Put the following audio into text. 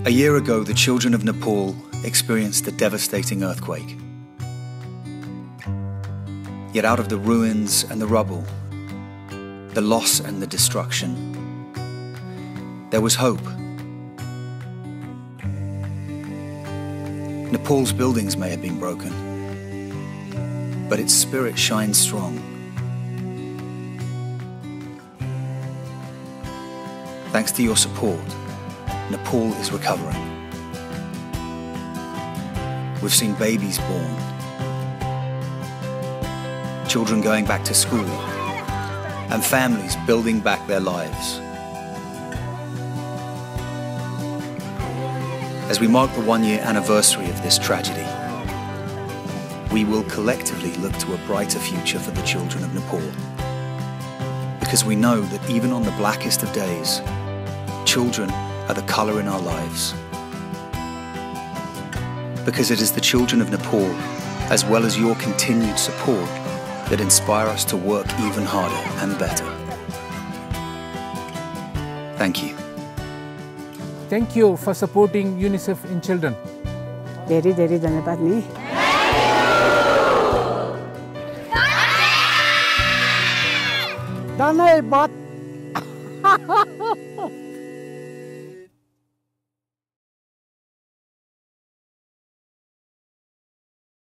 A year ago, the children of Nepal experienced a devastating earthquake. Yet out of the ruins and the rubble, the loss and the destruction, there was hope. Nepal's buildings may have been broken, but its spirit shines strong. Thanks to your support, Nepal is recovering. We've seen babies born, children going back to school, and families building back their lives. As we mark the one-year anniversary of this tragedy, we will collectively look to a brighter future for the children of Nepal. Because we know that even on the blackest of days, children are the colour in our lives. Because it is the children of Nepal, as well as your continued support, that inspire us to work even harder and better. Thank you. Thank you for supporting UNICEF in children. Very, very धन्यवाद नि. धन्यवाद.